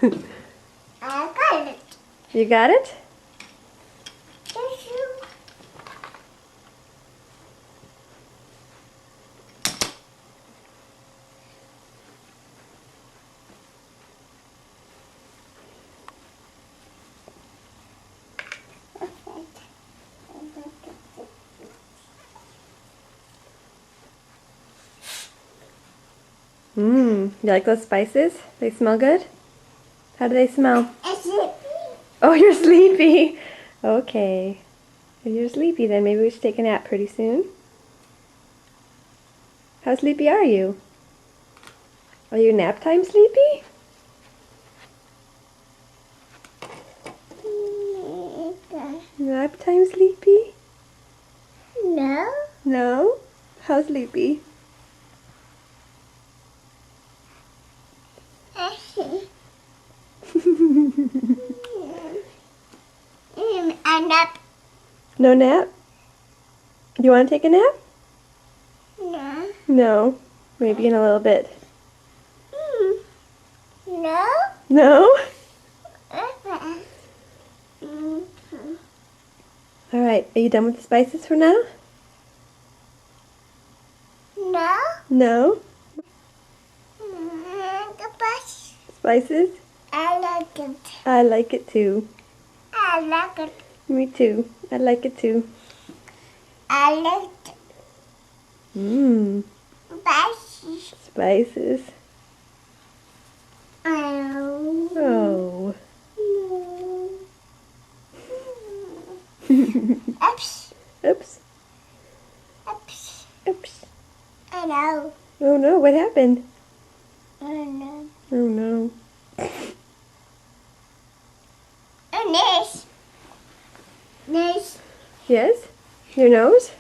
I got it. You got it? Tissue. You like those spices? They smell good? How do they smell? Is it? Oh, you're sleepy. Okay. If you're sleepy, then maybe we should take a nap pretty soon. How sleepy are you? Are you nap time sleepy? Nap time sleepy? No. No? How sleepy? And up. No nap? Do you want to take a nap? No. No. Maybe in a little bit. No. No? Alright, are you done with the spices for now? No. No? The bus. Spices? I like it. I like it too. I like it. Me too. I like it too. I like it. Mmm. Spicy. Spices. Oh. Oh. Oops. Oops. Oops. Oops. I know. Oh no, what happened? I know. Oh no. And this. This. Yes? Your nose?